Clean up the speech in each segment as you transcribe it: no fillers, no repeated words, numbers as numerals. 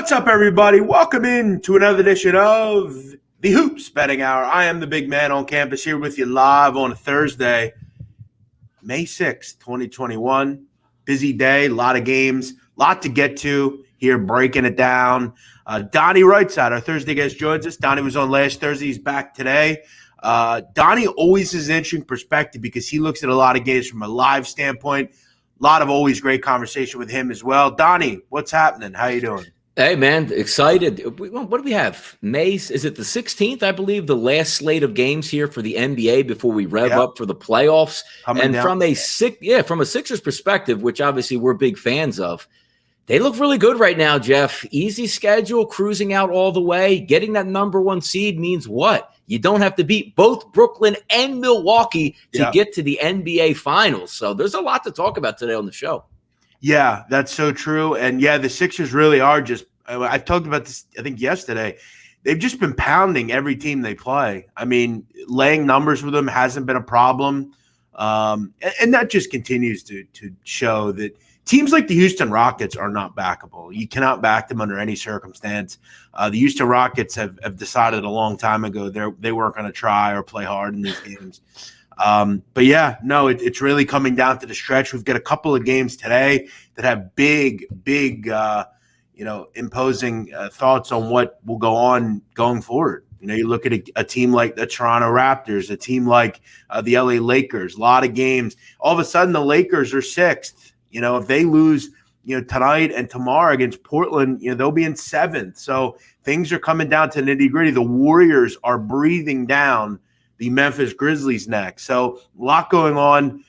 What's up, everybody? Welcome in to another edition of the Hoops Betting Hour. I am the big man on campus here with you live on a Thursday, May 6th, 2021. Busy day, a lot of games, a lot to get to here, breaking it down. Donnie Rightside, our Thursday guest, joins us. Donnie was on last Thursday. He's back today. Donnie always has an interesting perspective because he looks at a lot of games from a live standpoint. A lot of always great conversation with him as well. Donnie, what's happening? How you doing? Hey, man, excited. What do we have? May, is it the 16th, I believe, the last slate of games here for the NBA before we rev up for the playoffs? Coming down. From a Sixers perspective, which obviously we're big fans of, they look really good right now, Jeff. Easy schedule, cruising out all the way. Getting that number one seed means what? You don't have to beat both Brooklyn and Milwaukee to get to the NBA Finals. So there's a lot to talk about today on the show. Yeah, that's so true. And yeah, the Sixers really are just – I talked about this, I think, yesterday. They've just been pounding every team they play. I mean, laying numbers with them hasn't been a problem. And that just continues to show that teams like the Houston Rockets are not backable. You cannot back them under any circumstance. The Houston Rockets have decided a long time ago they weren't going to try or play hard in these games. But yeah, no, it's really coming down to the stretch. We've got a couple of games today that have big, imposing thoughts on what will go on going forward. You look at a team like the Toronto Raptors, a team like the LA Lakers, a lot of games. All of a sudden, the Lakers are sixth. If they lose, tonight and tomorrow against Portland, they'll be in seventh. So things are coming down to nitty gritty. The Warriors are breathing down the Memphis Grizzlies next. So a lot going on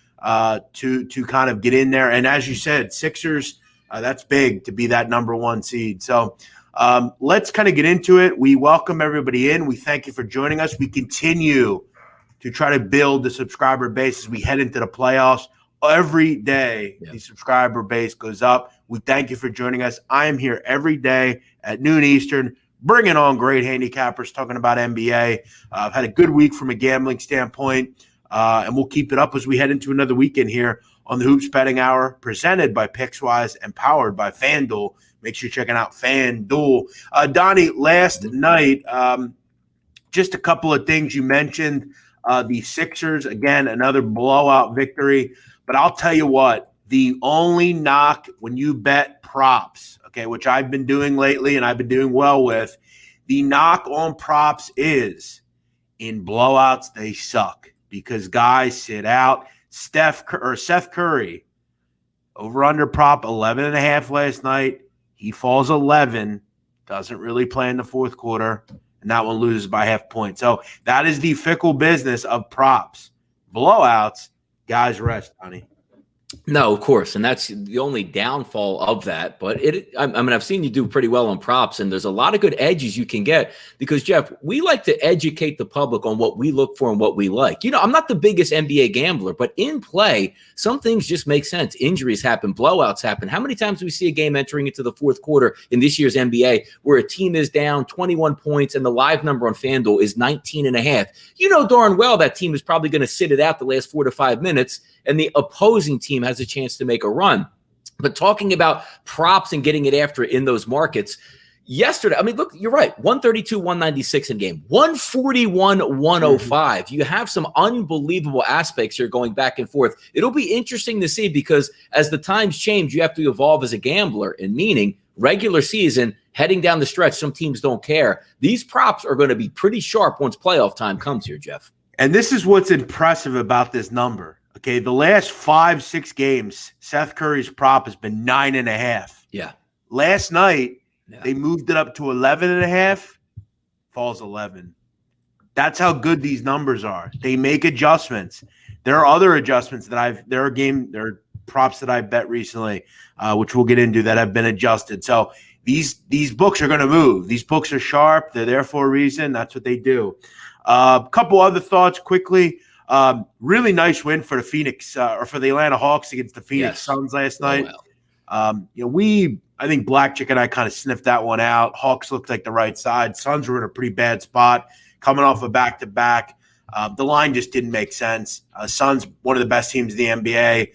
to kind of get in there. And as you said, Sixers, that's big to be that number one seed. So let's kind of get into it. We welcome everybody in. We thank you for joining us. We continue to try to build the subscriber base as we head into the playoffs. Every day, the subscriber base goes up. We thank you for joining us. I am here every day at noon Eastern, bringing on great handicappers, talking about NBA. I've had a good week from a gambling standpoint, and we'll keep it up as we head into another weekend here on the Hoops Betting Hour, presented by PicksWise and powered by FanDuel. Make sure you're checking out FanDuel. Donnie, last night, just a couple of things you mentioned. The Sixers, again, another blowout victory. But I'll tell you what, the only knock when you bet props, okay, which I've been doing lately and I've been doing well with, the knock on props is in blowouts, they suck because guys sit out. Seth Curry, over under prop 11.5 last night. He falls 11, doesn't really play in the fourth quarter, and that one loses by half point. So that is the fickle business of props. Blowouts, guys rest, honey. No, of course, and that's the only downfall of that. But I've seen you do pretty well on props, and there's a lot of good edges you can get because, Jeff, we like to educate the public on what we look for and what we like. I'm not the biggest NBA gambler, but in play, some things just make sense. Injuries happen, blowouts happen. How many times do we see a game entering into the fourth quarter in this year's NBA where a team is down 21 points and the live number on FanDuel is 19.5? You know darn well that team is probably going to sit it out the last 4 to 5 minutes, and the opposing team has a chance to make a run. But talking about props and getting it after in those markets, yesterday, I mean, look, you're right, 132, 196 in game, 141, 105. You have some unbelievable aspects here going back and forth. It'll be interesting to see because as the times change, you have to evolve as a gambler, and meaning regular season, heading down the stretch, some teams don't care. These props are going to be pretty sharp once playoff time comes here, Jeff. And this is what's impressive about this number. Okay, the last 5-6 games, Seth Curry's prop has been 9.5. Yeah. Last night, they moved it up to 11.5, falls 11. That's how good these numbers are. They make adjustments. There are other adjustments there are props that I bet recently, which we'll get into, that have been adjusted. So these books are going to move. These books are sharp. They're there for a reason. That's what they do. A couple other thoughts quickly. Really nice win for the Phoenix or for the Atlanta Hawks against the Phoenix Suns last night. I think Blackchick and I kind of sniffed that one out. Hawks looked like the right side. Suns were in a pretty bad spot coming off a back-to-back. The line just didn't make sense. Suns, one of the best teams in the NBA.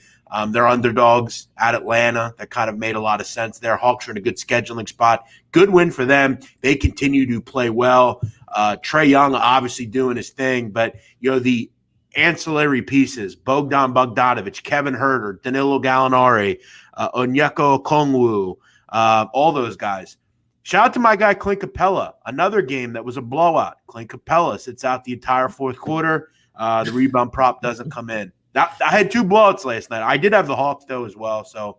They're underdogs at Atlanta. That kind of made a lot of sense there. Hawks are in a good scheduling spot. Good win for them. They continue to play well. Trae Young obviously doing his thing, but the ancillary pieces, Bogdan Bogdanovic, Kevin Huerter, Danilo Gallinari, Onyeka Okongwu, all those guys. Shout out to my guy Clint Capella. Another game that was a blowout. Clint Capella sits out the entire fourth quarter. The rebound prop doesn't come in. I had 2 blowouts last night. I did have the Hawks, though, as well, so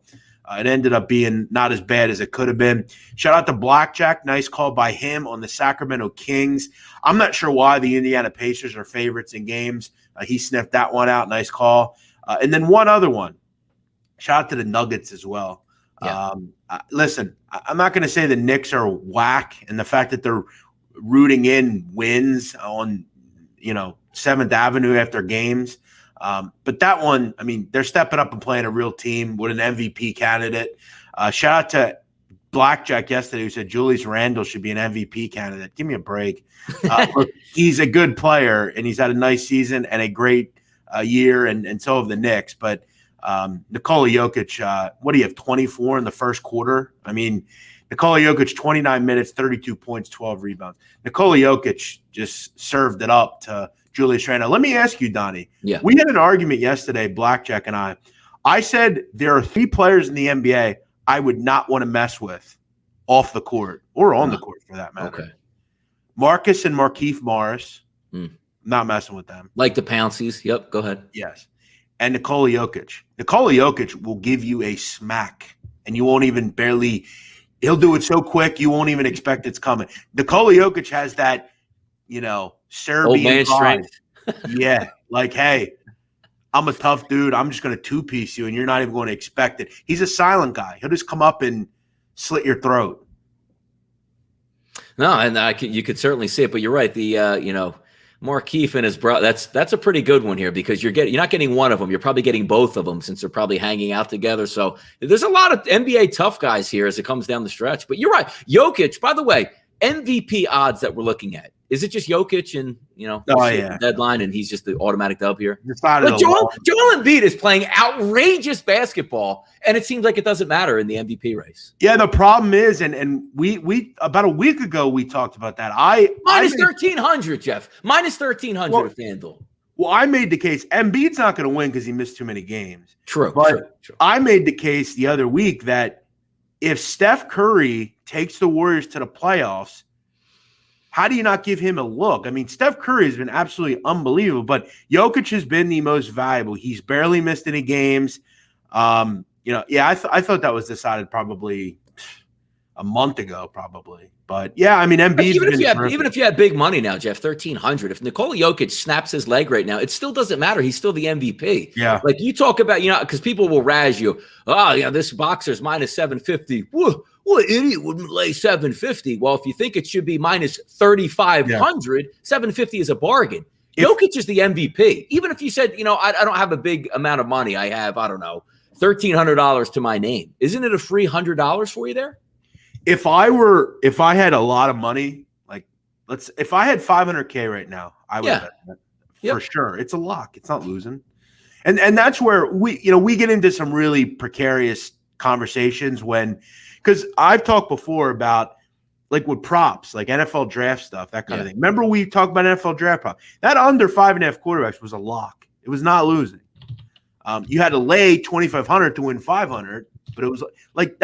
it ended up being not as bad as it could have been. Shout out to Blackjack. Nice call by him on the Sacramento Kings. I'm not sure why the Indiana Pacers are favorites in games. He sniffed that one out. Nice call. And then one other one. Shout out to the Nuggets as well. Yeah. Listen, I'm not going to say the Knicks are whack, and the fact that they're rooting in wins on, 7th Avenue after games. But that one, I mean, they're stepping up and playing a real team with an MVP candidate. Shout out to Blackjack yesterday who said Julius Randle should be an MVP candidate. Give me a break. Look, he's a good player, and he's had a nice season and a great year, and so have the Knicks. But Nikola Jokic, what do you have, 24 in the first quarter? I mean, Nikola Jokic, 29 minutes, 32 points, 12 rebounds. Nikola Jokic just served it up to Julius Randle. Let me ask you, Donnie. Yeah. We had an argument yesterday, Blackjack and I. I said there are 3 players in the NBA I would not want to mess with off the court or on the court for that matter. Okay. Marcus and Markieff Morris. Not messing with them. Like the Pouncies. Yep, go ahead. Yes. And Nikola Jokic. Nikola Jokic will give you a smack, and you won't even barely – he'll do it so quick you won't even expect it's coming. Nikola Jokic has that, Serbian old man strength. Yeah, like, hey, I'm a tough dude. I'm just going to two-piece you, and you're not even going to expect it. He's a silent guy. He'll just come up and slit your throat. No, and you could certainly see it, but you're right. The Markieff and his brother. That's a pretty good one here because you're not getting one of them. You're probably getting both of them since they're probably hanging out together. So there's a lot of NBA tough guys here as it comes down the stretch. But you're right, Jokic. By the way, MVP odds that we're looking at. Is it just Jokic and the deadline and he's just the automatic dub here? But Joel Embiid is playing outrageous basketball, and it seems like it doesn't matter in the MVP race. Yeah, the problem is, and we about a week ago we talked about that. Minus 1,300, Jeff. Minus 1,300 of FanDuel. Well, I made the case. Embiid's not going to win because he missed too many games. True. I made the case the other week that if Steph Curry takes the Warriors to the playoffs, how do you not give him a look? I mean, Steph Curry has been absolutely unbelievable, but Jokic has been the most valuable. He's barely missed any games. I thought that was decided probably a month ago, probably. But yeah, I mean, Embiid. Even if you had big money now, Jeff, 1,300. If Nikola Jokic snaps his leg right now, it still doesn't matter. He's still the MVP. Yeah, like you talk about, because people will razz you. Oh, yeah, this boxer's minus 750. What idiot wouldn't lay 750? Well, if you think it should be minus 3,500, 750 is a bargain. Jokic is the MVP. Even if you said, I don't have a big amount of money. I have, I don't know, $1,300 to my name. Isn't it a free $100 for you there? If I had a lot of money, if I had $500K right now, I would bet that for sure. It's a lock. It's not losing. And that's where we get into some really precarious conversations because I've talked before about like with props, like NFL draft stuff, that kind of thing. Remember we talked about NFL draft prop. That under 5.5 quarterbacks was a lock. It was not losing. You had to lay 2,500 to win 500, but it was like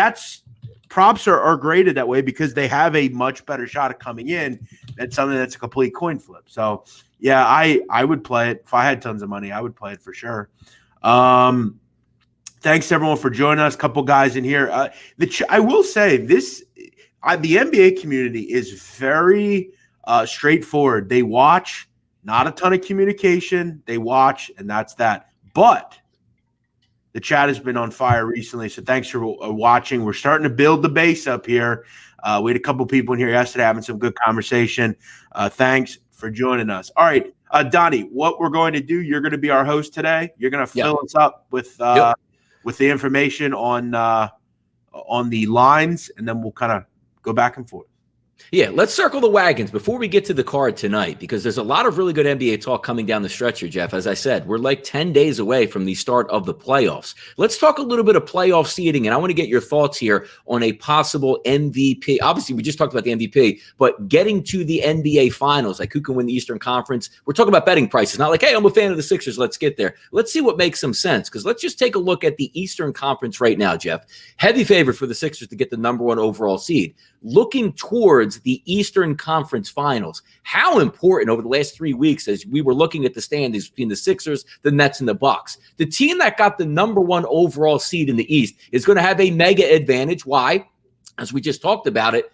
props are graded that way because they have a much better shot at coming in than something that's a complete coin flip. So yeah, I would play it if I had tons of money. I would play it for sure. Thanks everyone for joining us. Couple guys in here. I will say this: the NBA community is very straightforward. They watch, not a ton of communication. They watch, and that's that. But the chat has been on fire recently, so thanks for watching. We're starting to build the base up here. We had a couple people in here yesterday having some good conversation. Thanks for joining us. All right, Donnie, what we're going to do, you're going to be our host today. You're going to fill us up with the information on the lines, and then we'll kind of go back and forth. Yeah, let's circle the wagons before we get to the card tonight, because there's a lot of really good NBA talk coming down the stretch here, Jeff. As I said, we're like 10 days away from the start of the playoffs. Let's talk a little bit of playoff seeding, and I want to get your thoughts here on a possible MVP. Obviously, we just talked about the MVP, but getting to the NBA Finals, like who can win the Eastern Conference. We're talking about betting prices, not like, hey, I'm a fan of the Sixers, let's get there. Let's see what makes some sense, because let's just take a look at the Eastern Conference right now, Jeff. Heavy favorite for the Sixers to get the number 1 overall seed. Looking towards the Eastern Conference Finals, how important over the last 3 weeks as we were looking at the standings between the Sixers, the Nets, and the Bucks. The team that got the number 1 overall seed in the East is going to have a mega advantage. Why? As we just talked about it,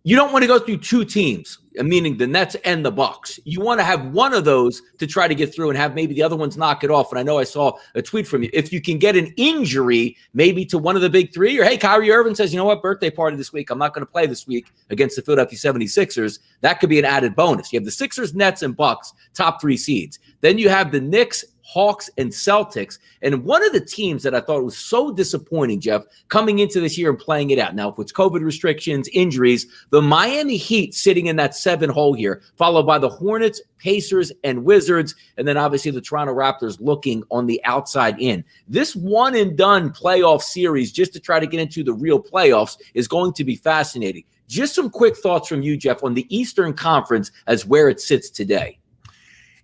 you don't want to go through 2 teams, meaning the Nets and the Bucks. You want to have one of those to try to get through and have maybe the other ones knock it off. And I know I saw a tweet from you. If you can get an injury maybe to one of the big 3, or hey, Kyrie Irving says, you know what, birthday party this week, I'm not going to play this week against the Philadelphia 76ers, that could be an added bonus. You have the Sixers, Nets, and Bucks, top 3 seeds. Then you have the Knicks, Hawks, and Celtics. And one of the teams that I thought was so disappointing, Jeff, coming into this year and playing it out. Now, if it's COVID restrictions, injuries, the Miami Heat sitting in that 7 hole here, followed by the Hornets, Pacers, and Wizards, and then obviously the Toronto Raptors looking on the outside in. This one-and-done playoff series, just to try to get into the real playoffs, is going to be fascinating. Just some quick thoughts from you, Jeff, on the Eastern Conference as where it sits today.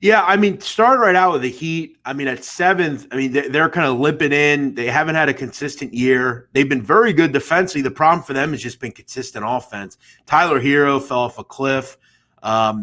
Yeah, I mean, start right out with the Heat. I mean, at 7th, I mean, they're kind of limping in. They haven't had a consistent year. They've been very good defensively. The problem for them has just been consistent offense. Tyler Hero fell off a cliff.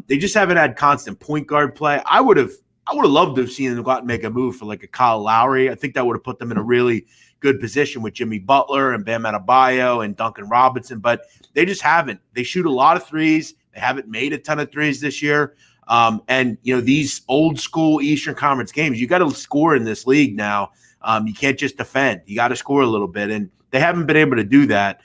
They just haven't had constant point guard play. I would have loved to have seen them go out and make a move for like a Kyle Lowry. I think that would have put them in a really good position with Jimmy Butler and Bam Adebayo and Duncan Robinson, but they just haven't. They shoot a lot of threes. They haven't made a ton of threes this year. And, you know, these old school Eastern Conference games, you got to score in this league now. You can't just defend. You got to score a little bit, and they haven't been able to do that.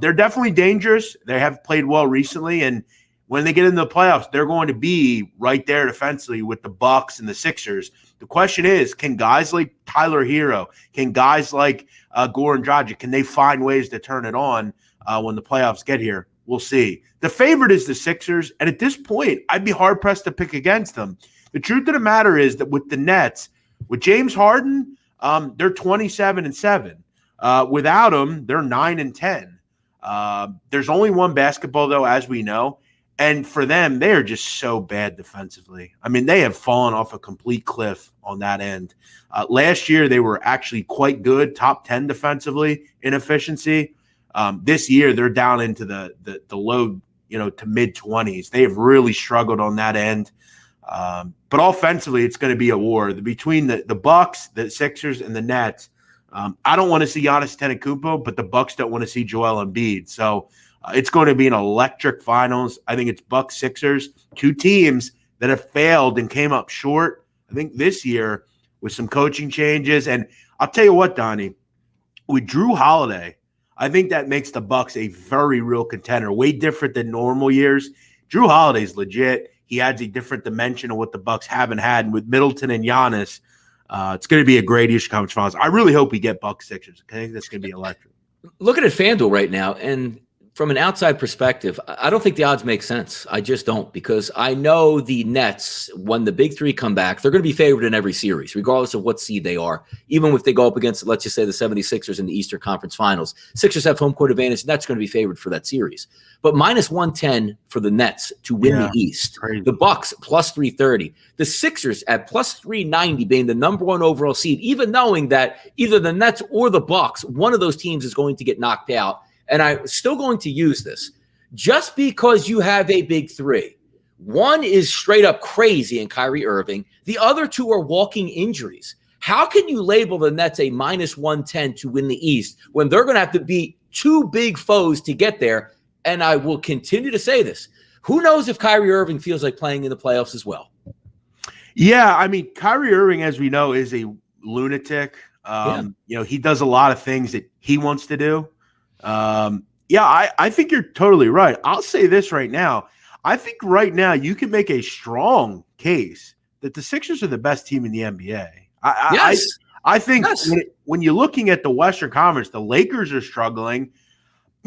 They're definitely dangerous. They have played well recently, and when they get into the playoffs, they're going to be right there defensively with the Bucks and the Sixers. The question is, can guys like Tyler Hero, can guys like Goran Dragic, can they find ways to turn it on when the playoffs get here? We'll see. The favorite is the Sixers, and at this point, I'd be hard-pressed to pick against them. The truth of the matter is that with the Nets, with James Harden, they're 27-7. Without him, they're 9-10. There's only one basketball, though, as we know, and for them, they are just so bad defensively. I mean, they have fallen off a complete cliff on that end. Last year, they were actually quite good, top 10 defensively in efficiency. This year, they're down into the low, to mid-20s. They have really struggled on that end. But offensively, it's going to be a war. Between the Bucks, the Sixers, and the Nets, I don't want to see Giannis Antetokounmpo, but the Bucks don't want to see Joel Embiid. So it's going to be an electric finals. I think it's Bucks, Sixers, 2 teams that have failed and came up short, I think, this year with some coaching changes. And I'll tell you what, Donnie, with Drew Holiday, I think that makes the Bucks a very real contender, way different than normal years. Drew Holiday's legit. He adds a different dimension of what the Bucks haven't had. And with Middleton and Giannis, it's going to be a great Eastern Conference Finals. I really hope we get Bucks Sixers. I think that's going to be electric. Looking at FanDuel right now, and from an outside perspective, I don't think the odds make sense. I just don't, because I know the Nets, when the big 3 come back, they're going to be favored in every series, regardless of what seed they are. Even if they go up against, let's just say, the 76ers in the Eastern Conference Finals. Sixers have home court advantage, and that's going to be favored for that series. But minus 110 for the Nets to win the East. Crazy. The Bucks plus 330. The Sixers at plus 390 being the number 1 overall seed, even knowing that either the Nets or the Bucks, one of those teams is going to get knocked out. And I'm still going to use this. Just because you have a big 3, one is straight up crazy in Kyrie Irving. The other 2 are walking injuries. How can you label the Nets a minus 110 to win the East when they're going to have to beat 2 big foes to get there? And I will continue to say this. Who knows if Kyrie Irving feels like playing in the playoffs as well? Yeah, I mean, Kyrie Irving, as we know, is a lunatic. He does a lot of things that he wants to do. I think you're totally right. I'll say this right now. I think right now you can make a strong case that the Sixers are the best team in the NBA. I think when you're looking at the Western Conference, the Lakers are struggling.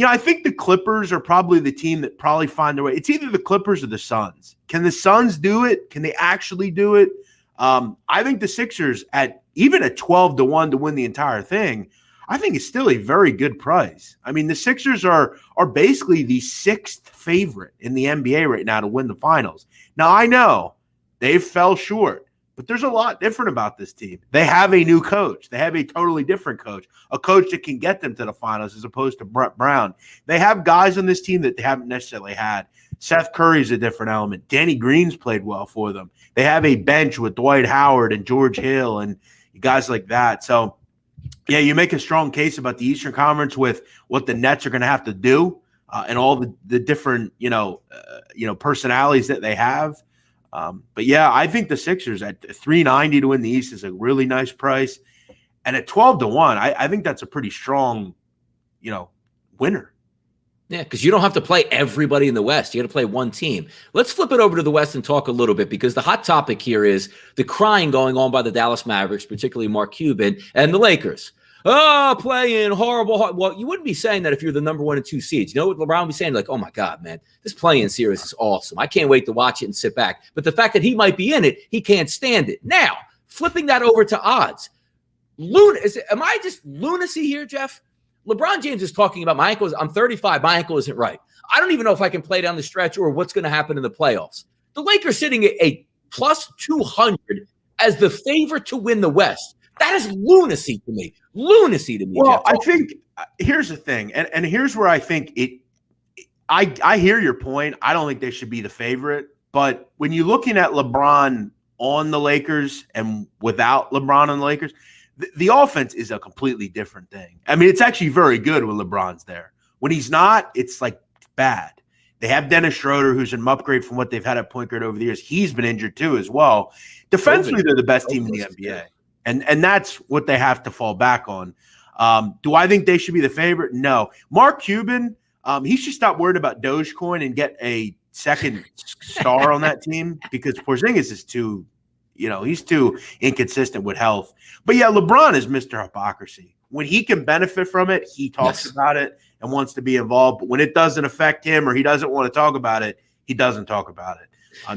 I think the Clippers are probably the team that probably find their way. It's either the Clippers or the Suns. Can the Suns do it? Can they actually do it? I think the Sixers at even at 12-1 to win the entire thing, I think is still a very good price. I mean, the Sixers are basically the 6th favorite in the NBA right now to win the finals. Now, I know they fell short, but there's a lot different about this team. They have a new coach. They have a totally different coach, a coach that can get them to the finals as opposed to Brett Brown. They have guys on this team that they haven't necessarily had. Seth Curry's a different element. Danny Green's played well for them. They have a bench with Dwight Howard and George Hill and guys like that. So, yeah, you make a strong case about the Eastern Conference with what the Nets are going to have to do and all the different, personalities that they have. But yeah, I think the Sixers at $390 to win the East is a really nice price. And at 12-1, I think that's a pretty strong, winner. Yeah, because you don't have to play everybody in the West. You got to play one team. Let's flip it over to the West and talk a little bit, because the hot topic here is the crying going on by the Dallas Mavericks, particularly Mark Cuban, and the Lakers. Oh, playing horrible. Well, you wouldn't be saying that if you're the number 1 and 2 seeds. You know what LeBron would be saying? Like, oh, my God, man, this play-in series is awesome. I can't wait to watch it and sit back. But the fact that he might be in it, he can't stand it. Now, flipping that over to odds. Am I just lunacy here, Jeff? LeBron James is talking about my ankle. I'm 35. My ankle isn't right. I don't even know if I can play down the stretch or what's going to happen in the playoffs. The Lakers sitting at a plus 200 as the favorite to win the West. That is lunacy to me. Lunacy to me. Well, Jeff. I think here's the thing, and here's where I think it. I hear your point. I don't think they should be the favorite, but when you're looking at LeBron on the Lakers and without LeBron on the Lakers, the offense is a completely different thing. I mean, it's actually very good when LeBron's there. When he's not, it's like bad. They have Dennis Schroeder, who's an upgrade from what they've had at point guard over the years. He's been injured too as well. Defensively, they're the best team in the NBA. And that's what they have to fall back on. Do I think they should be the favorite? No. Mark Cuban, he should stop worried about Dogecoin and get a second star on that team, because Porzingis is too – he's too inconsistent with health. But, yeah, LeBron is Mr. Hypocrisy. When he can benefit from it, he talks about it and wants to be involved. But when it doesn't affect him or he doesn't want to talk about it, he doesn't talk about it.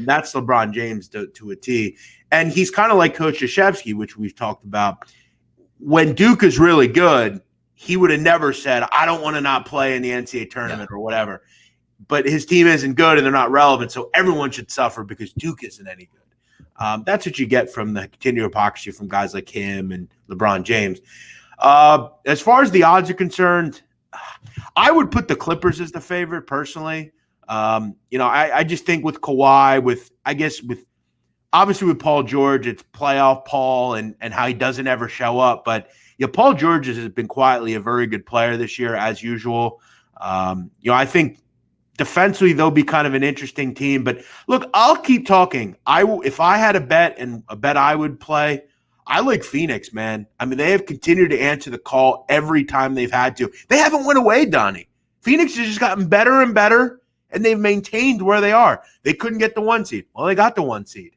That's LeBron James to a T. And he's kind of like Coach Krzyzewski, which we've talked about. When Duke is really good, he would have never said, I don't want to not play in the NCAA tournament or whatever. But his team isn't good and they're not relevant, so everyone should suffer because Duke isn't any good. That's what you get from the continued hypocrisy from guys like him and LeBron James. As far as the odds are concerned, I would put the Clippers as the favorite personally. I just think with Kawhi, obviously with Paul George, it's playoff Paul and how he doesn't ever show up. But Paul George has been quietly a very good player this year, as usual. I think defensively, they'll be kind of an interesting team. But look, I'll keep talking. If I had a bet and a bet I would play, I like Phoenix, man. I mean, they have continued to answer the call every time they've had to. They haven't went away, Donnie. Phoenix has just gotten better and better, and they've maintained where they are. They couldn't get the 1 seed. Well, they got the 1 seed.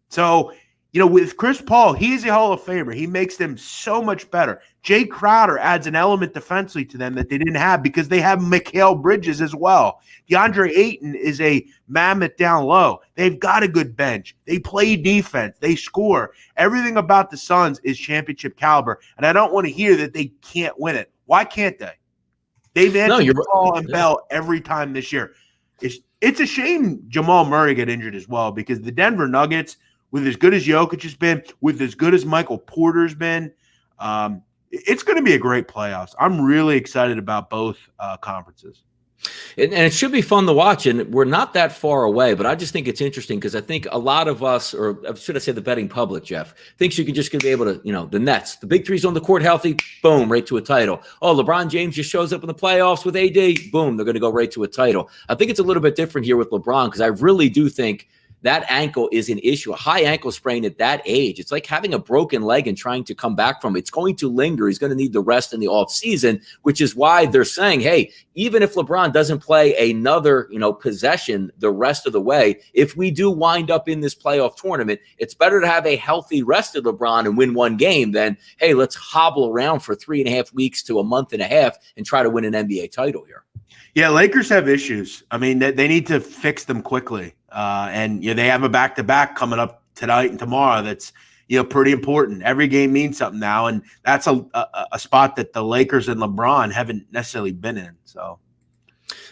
So, with Chris Paul, he's a Hall of Famer. He makes them so much better. Jay Crowder adds an element defensively to them that they didn't have because they have Mikal Bridges as well. DeAndre Ayton is a mammoth down low. They've got a good bench. They play defense. They score. Everything about the Suns is championship caliber, and I don't want to hear that they can't win it. Why can't they? They've answered Paul and Bell every time this year. It's a shame Jamal Murray got injured as well, because the Denver Nuggets, with as good as Jokic has been, with as good as Michael Porter's been, it's going to be a great playoffs. I'm really excited about both conferences. And it should be fun to watch, and we're not that far away, but I just think it's interesting because I think a lot of us, or should I say the betting public, Jeff, thinks you can just going to be able to, the Nets, the big three's on the court healthy, boom, right to a title. Oh, LeBron James just shows up in the playoffs with AD, boom, they're going to go right to a title. I think it's a little bit different here with LeBron, because I really do think that ankle is an issue. A high ankle sprain at that age, it's like having a broken leg and trying to come back from it. It's going to linger. He's going to need the rest in the offseason, which is why they're saying, hey, even if LeBron doesn't play another, possession the rest of the way, if we do wind up in this playoff tournament, it's better to have a healthy rest of LeBron and win one game than, hey, let's hobble around for 3.5 weeks to a month and a half and try to win an NBA title here. Yeah, Lakers have issues. I mean, they need to fix them quickly. And they have a back-to-back coming up tonight and tomorrow that's, pretty important. Every game means something now, and that's a spot that the Lakers and LeBron haven't necessarily been in. So,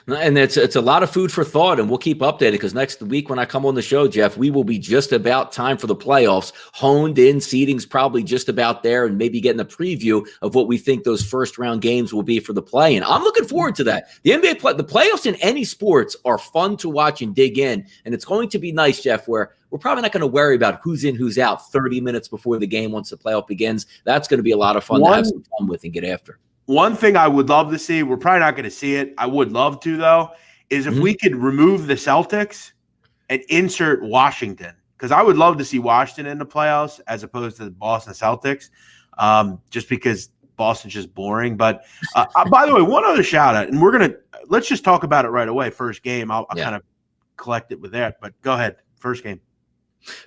and it's a lot of food for thought, and we'll keep updated because next week when I come on the show, Jeff, we will be just about time for the playoffs. Honed in, seeding's probably just about there, and maybe getting a preview of what we think those first-round games will be for the play-in. I'm looking forward to that. The NBA the playoffs in any sports are fun to watch and dig in, and it's going to be nice, Jeff, where we're probably not going to worry about who's in, who's out 30 minutes before the game once the playoff begins. That's going to be a lot of fun to have some fun with and get after. One thing I would love to see, we're probably not going to see it, I would love to, though, is if we could remove the Celtics and insert Washington. Because I would love to see Washington in the playoffs as opposed to the Boston Celtics, just because Boston's just boring. But by the way, one other shout out, and let's just talk about it right away. First game, I'll kind of collect it with that. But go ahead, first game.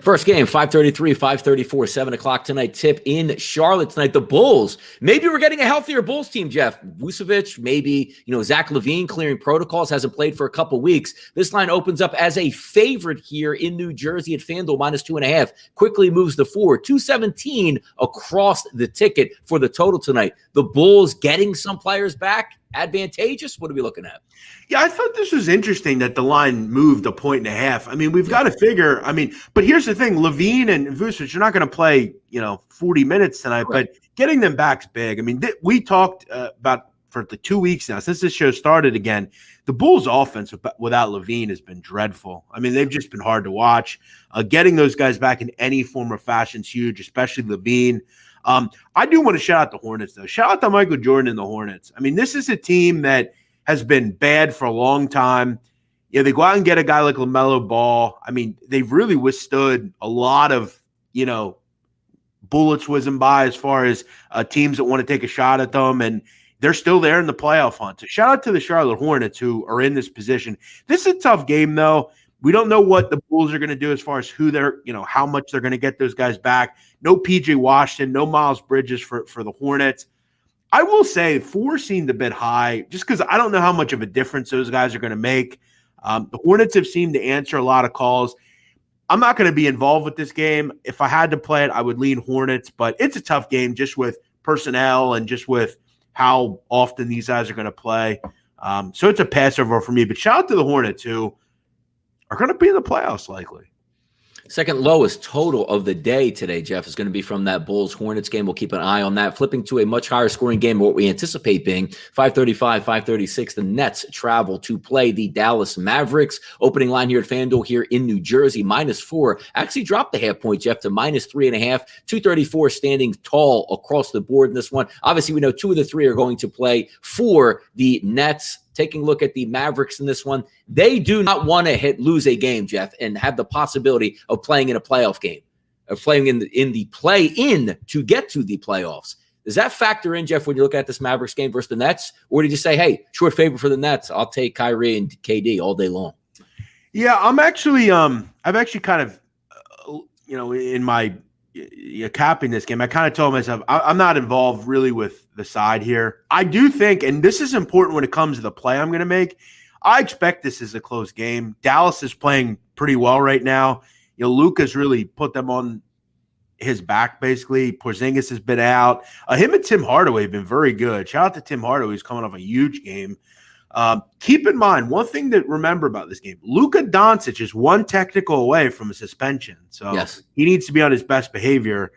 First game, 5:33, 5:34, 7 o'clock tonight. Tip in Charlotte tonight. The Bulls. Maybe we're getting a healthier Bulls team, Jeff. Vucevic, maybe, Zach LaVine clearing protocols, hasn't played for a couple weeks. This line opens up as a favorite here in New Jersey at FanDuel, -2.5. Quickly moves to 4. 217 across the ticket for the total tonight. The Bulls getting some players back. Advantageous? What are we looking at? Yeah, I thought this was interesting that the line moved 1.5. I mean, we've got to figure. But here's the thing: Levine and Vucevic are not going to play, 40 minutes tonight. Right. But getting them back's big. I mean, we talked about for the 2 weeks now since this show started again. The Bulls' offense without Levine has been dreadful. I mean, they've just been hard to watch. Getting those guys back in any form or fashion is huge, especially Levine. I do want to shout out the Hornets, though. Shout out to Michael Jordan and the Hornets. I mean, this is a team that has been bad for a long time. They go out and get a guy like LaMelo Ball. I mean, they've really withstood a lot of, bullets whizzing by as far as teams that want to take a shot at them, and they're still there in the playoff hunt. So shout out to the Charlotte Hornets who are in this position. This is a tough game, though. We don't know what the Bulls are going to do as far as who they're, how much they're going to get those guys back. No PJ Washington, no Miles Bridges for the Hornets. I will say 4 seemed a bit high just because I don't know how much of a difference those guys are going to make. The Hornets have seemed to answer a lot of calls. I'm not going to be involved with this game. If I had to play it, I would lean Hornets, but it's a tough game just with personnel and just with how often these guys are going to play. So it's a pass over for me. But shout out to the Hornets who are going to be in the playoffs likely. Second lowest total of the day today, Jeff, is going to be from that Bulls-Hornets game. We'll keep an eye on that. Flipping to a much higher scoring game, what we anticipate being 5:35, 5:36. The Nets travel to play the Dallas Mavericks. Opening line here at FanDuel here in New Jersey, -4. Actually dropped the half point, Jeff, to -3.5. 234 standing tall across the board in this one. Obviously, we know 2 of the 3 are going to play for the Nets. Taking a look at the Mavericks in this one, they do not want to lose a game, Jeff, and have the possibility of playing in a playoff game, of playing in the play-in to get to the playoffs. Does that factor in, Jeff, when you look at this Mavericks game versus the Nets? Or did you say, hey, short favor for the Nets, I'll take Kyrie and KD all day long? Yeah, I've actually kind of, in my capping this game, I kind of told myself I'm not involved really with the side here. I do think, and this is important when it comes to the play I'm going to make, I expect this is a close game. Dallas is playing pretty well right now. Luka's really put them on his back, basically. Porzingis has been out. Him and Tim Hardaway have been very good. Shout out to Tim Hardaway, who's coming off a huge game. Keep in mind, one thing to remember about this game, Luka Doncic is 1 technical away from a suspension. So yes, he needs to be on his best behavior.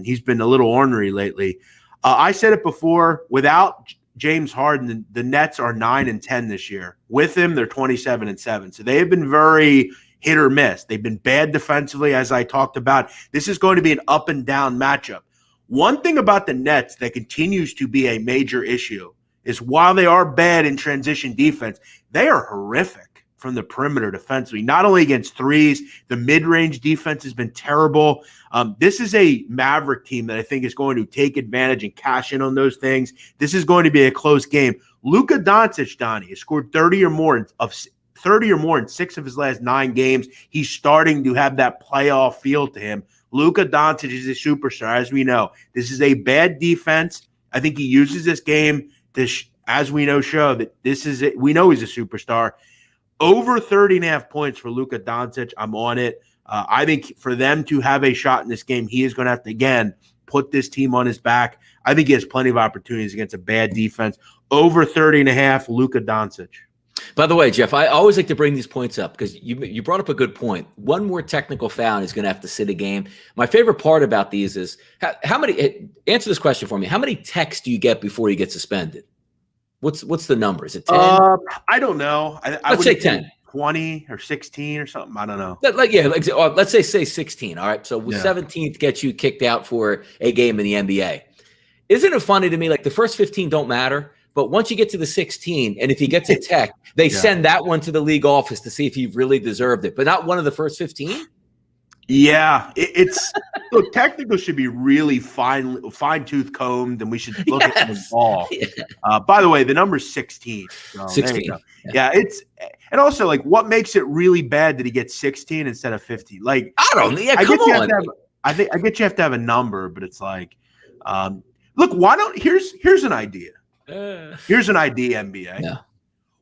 He's been a little ornery lately. I said it before, without James Harden, the Nets are 9-10 this year. With him, they're 27-7. So they have been very hit or miss. They've been bad defensively, as I talked about. This is going to be an up and down matchup. One thing about the Nets that continues to be a major issue is while they are bad in transition defense, they are horrific from the perimeter defensively, not only against threes. The mid-range defense has been terrible. This is a Maverick team that I think is going to take advantage and cash in on those things. This is going to be a close game. Luka Doncic, Donnie, has scored 30 or more in 6 of his last 9 games. He's starting to have that playoff feel to him. Luka Doncic is a superstar, as we know. This is a bad defense. I think he uses this game to, as we know, show that this is it. We know he's a superstar. Over 30.5 points for Luka Doncic. I'm on it. I think for them to have a shot in this game, he is going to have to, again, put this team on his back. I think he has plenty of opportunities against a bad defense. Over 30.5, Luka Doncic. By the way, Jeff, I always like to bring these points up because you brought up a good point. One more technical foul and he's going to have to sit a game. My favorite part about these is how many – answer this question for me. How many techs do you get before you get suspended? What's the number? Is it 10? I don't know. Let's say 10. 20 or 16 or something. I don't know. Let's say 16. All right. So 17th gets you kicked out for a game in the NBA. Isn't it funny to me? Like the first 15 don't matter, but once you get to the 16, and if he gets a tech, they send that one to the league office to see if he really deserved it, but not one of the first 15. Yeah, it's look. Technical should be really fine-tooth combed, and we should look at the ball. Yeah. By the way, the number's 16. So 16. Yeah, it's and also like what makes it really bad that he gets 16 instead of 50? Like I don't. Yeah, come on. I get you have to have a number, but it's like, look. Why don't here's an idea. Here's an idea, NBA. Yeah.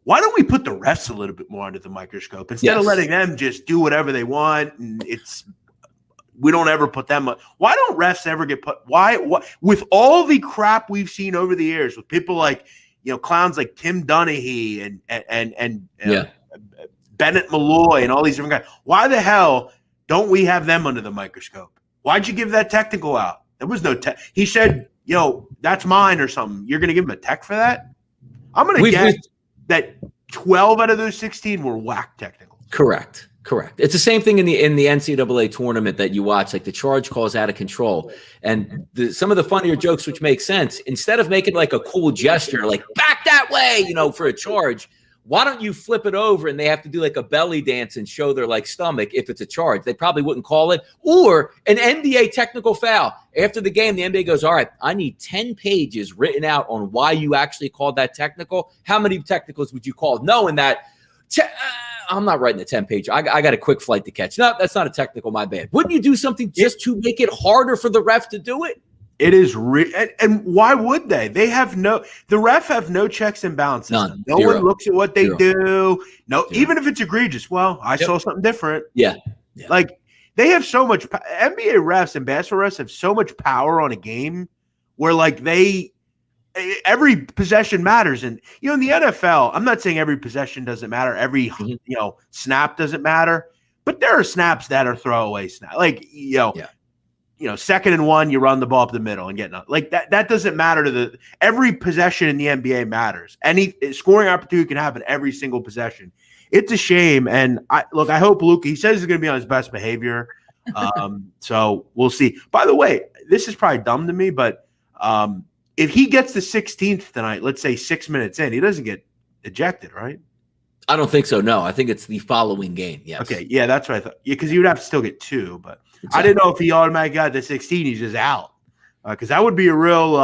Why don't we put the refs a little bit more under the microscope instead of letting them just do whatever they want? And we don't ever put them up. Why don't refs ever get put? Why with all the crap we've seen over the years with people like clowns like Tim Donaghy and Bennett Malloy and all these different guys? Why the hell don't we have them under the microscope? Why'd you give that technical out? There was no tech. He said, that's mine or something. You're gonna give him a tech for that? I'm gonna guess that 12 out of those 16 were whack technicals. Correct. It's the same thing in the NCAA tournament that you watch, like the charge calls out of control. And some of the funnier jokes, which make sense, instead of making like a cool gesture, like back that way, for a charge, why don't you flip it over and they have to do like a belly dance and show their like stomach if it's a charge? They probably wouldn't call it. Or an NBA technical foul. After the game, the NBA goes, all right, I need 10 pages written out on why you actually called that technical. How many technicals would you call? Knowing that I'm not writing a 10-page. I got a quick flight to catch. No, that's not a technical, my bad. Wouldn't you do something just to make it harder for the ref to do it? It is and why would they? The ref have no checks and balances. None. No Zero. one looks at what they do. No, Zero. Even if it's egregious. Well, I saw something different. Yeah. Like they have so much NBA refs and basketball refs have so much power on a game where like every possession matters. And in the NFL, I'm not saying every possession doesn't matter. Every snap doesn't matter, but there are snaps that are throwaway snaps. Like second and 1, you run the ball up the middle and get like that. That doesn't matter to every possession in the NBA matters. Any scoring opportunity can happen every single possession. It's a shame. And I hope Luka, he says he's going to be on his best behavior. So we'll see. By the way, this is probably dumb to me, but if he gets the 16th tonight, let's say 6 minutes in, he doesn't get ejected, right? I don't think so. No, I think it's the following game. Yes. Okay. Yeah, that's what I thought. Yeah, because he would have to still get 2, but exactly. I didn't know if he automatically got the 16, he's just out. Because that would be a real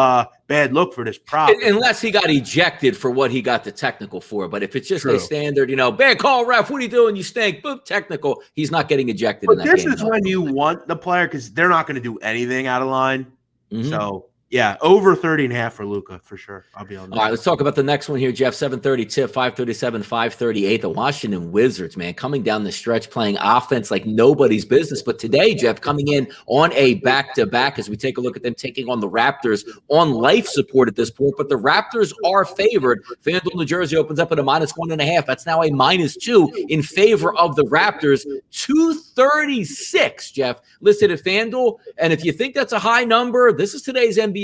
bad look for this prop. Unless he got ejected for what he got the technical for. But if it's just a standard, bad call, ref, what are you doing? You stink. Boop, technical. He's not getting ejected in that game. This is when you want the player because they're not going to do anything out of line. Mm-hmm. So, yeah, over 30.5 for Luka for sure. I'll be on that. All right, let's talk about the next one here, Jeff. 7:30 tip, 5:37, 5:38. The Washington Wizards, man, coming down the stretch, playing offense like nobody's business. But today, Jeff, coming in on a back-to-back as we take a look at them taking on the Raptors on life support at this point. But the Raptors are favored. FanDuel New Jersey opens up at a -1.5. That's now a -2 in favor of the Raptors. 236, Jeff, listed at FanDuel. And if you think that's a high number, this is today's NBA.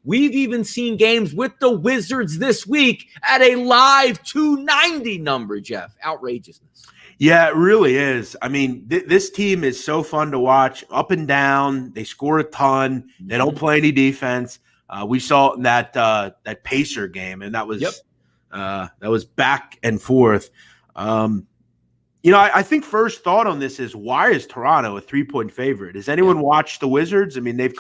We've even seen games with the Wizards this week at a live 290 number, Jeff. Outrageousness. Yeah, it really is. I mean, this team is so fun to watch. Up and down. They score a ton. They don't play any defense. We saw it in that Pacer game, and that was back and forth. I think first thought on this is, why is Toronto a 3-point favorite? Has anyone watched the Wizards? I mean, they've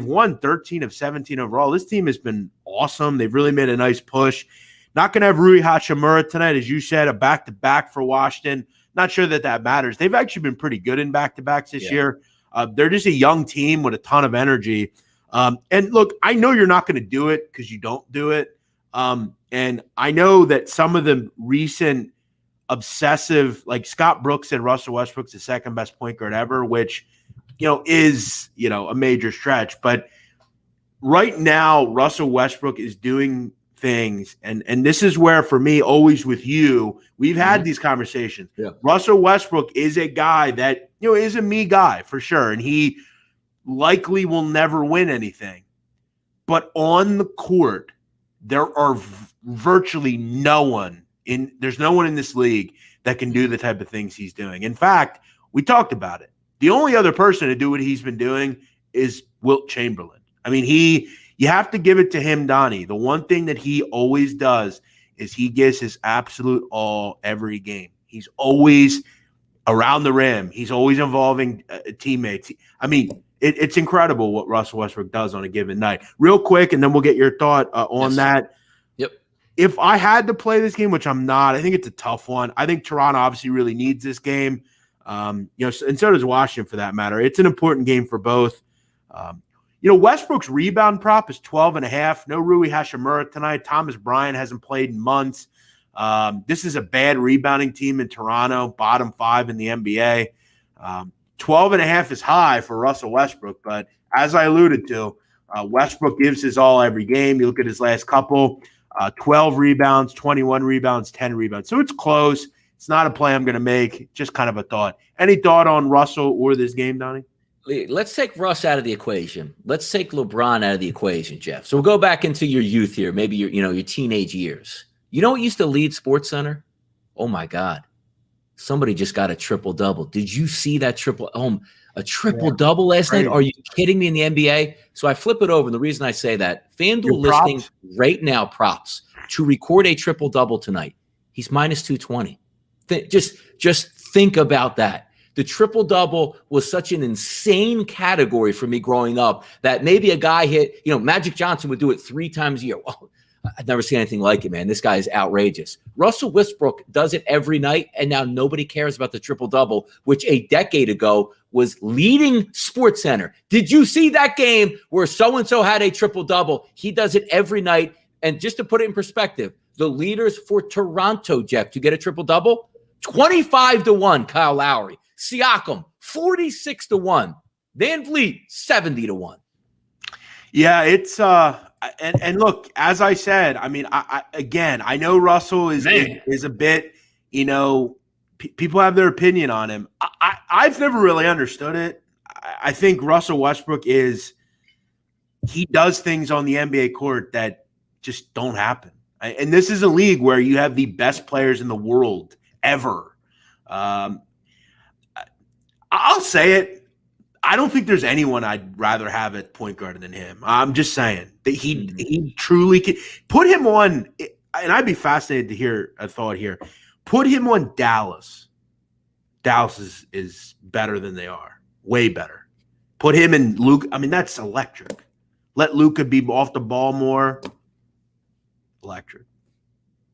won 13 of 17 overall. This team has been awesome. They've really made a nice push. Not going to have Rui Hachimura tonight, as you said, a back-to-back for Washington. Not sure that matters. They've actually been pretty good in back-to-backs this year. They're just a young team with a ton of energy. And look, I know you're not going to do it because you don't do it. And I know that some of the recent obsessive, like Scott Brooks said, Russell Westbrook's the second best point guard ever, which, is, a major stretch. But right now, Russell Westbrook is doing things. And this is where, for me, always with you, we've had these conversations. Yeah. Russell Westbrook is a guy that, is a me guy for sure. And he likely will never win anything. But on the court, there are virtually there's no one in this league that can do the type of things he's doing. In fact, we talked about it. The only other person to do what he's been doing is Wilt Chamberlain. I mean, you have to give it to him, Donnie. The one thing that he always does is he gives his absolute all every game. He's always around the rim. He's always involving teammates. I mean, it's incredible what Russell Westbrook does on a given night. Real quick, and then we'll get your thought on that. Yep. If I had to play this game, which I'm not, I think it's a tough one. I think Toronto obviously really needs this game. And so does Washington for that matter. It's an important game for both. Westbrook's rebound prop is 12.5. No Rui Hachimura tonight. Thomas Bryant hasn't played in months. This is a bad rebounding team in Toronto, bottom 5 in the NBA. 12.5 is high for Russell Westbrook, but as I alluded to, Westbrook gives his all every game. You look at his last couple, 12 rebounds, 21 rebounds, 10 rebounds. So it's close. It's not a play I'm going to make, just kind of a thought. Any thought on Russell or this game, Donnie? Let's take Russ out of the equation. Let's take LeBron out of the equation, Jeff. So we'll go back into your youth here, maybe your teenage years. You know what used to lead SportsCenter? Oh my God. Somebody just got a triple-double. Did you see that a triple-double last night? Are you kidding me in the NBA? So I flip it over, and the reason I say that, FanDuel listing right now props to record a triple-double tonight. He's minus 220. Just think about that. The triple-double was such an insane category for me growing up that maybe a guy hit, Magic Johnson would do it 3 times a year. Well, I've never seen anything like it, man. This guy is outrageous. Russell Westbrook does it every night, and now nobody cares about the triple-double, which a decade ago was leading SportsCenter. Did you see that game where so-and-so had a triple-double? He does it every night. And just to put it in perspective, the leaders for Toronto, Jeff, to get a triple-double, 25-1, Kyle Lowry. Siakam, 46-1. Van Vliet, 70-1. Yeah, it's and look, as I said, I mean, I know Russell is a bit, people have their opinion on him. I've never really understood it. I think Russell Westbrook he does things on the NBA court that just don't happen. And this is a league where you have the best players in the world ever. I'll say it. I don't think there's anyone I'd rather have at point guard than him. I'm just saying that he truly can put him on, and I'd be fascinated to hear a thought here. Put him on Dallas. Dallas is better than they are. Way better. Put him in Luka. I mean, that's electric. Let Luka be off the ball more. Electric.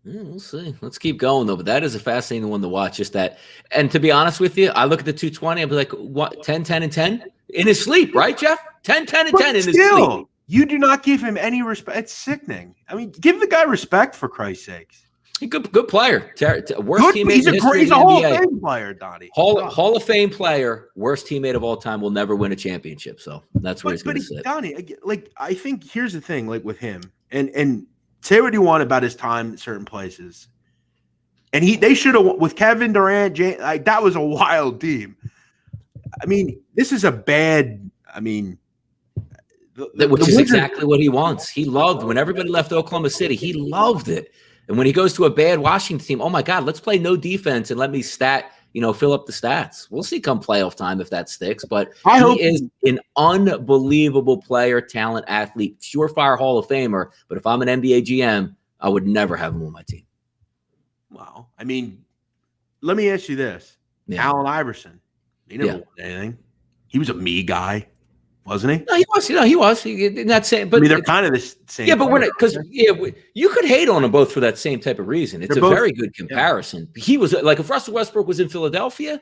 Yeah, we'll see. Let's keep going, though. But that is a fascinating one to watch. Just that. And to be honest with you, I look at the 220. I'll be like, what, 10, 10, and 10? In his sleep, right, Jeff? 10, 10, and 10 in his sleep. You do not give him any respect. It's sickening. I mean, give the guy respect, for Christ's sakes. He's a good player. Worst teammate in the history of the NBA. He's a Hall of Fame player, Donnie. Hall of Fame player, worst teammate of all time, will never win a championship. So that's where he's going to sit. Donnie, I think here's the thing, with him, and say what you want about his time at certain places. And they should have, with Kevin Durant, that was a wild team. I mean, this is a bad, which is exactly what he wants. He loved when everybody left Oklahoma City. He loved it. And when he goes to a bad Washington team, oh my God, let's play no defense and let me fill up the stats. We'll see come playoff time if that sticks. But he is an unbelievable player, talent, athlete, surefire Hall of Famer. But if I'm an NBA GM, I would never have him on my team. Wow. I mean, let me ask you this. Yeah. Allen Iverson, he never won anything. He was a me guy, wasn't he? No, he was. He was. Not saying, but they're kind of the same. Yeah, but we're not, because you could hate on them both for that same type of reason. It's very good comparison. Yeah. He was like, if Russell Westbrook was in Philadelphia,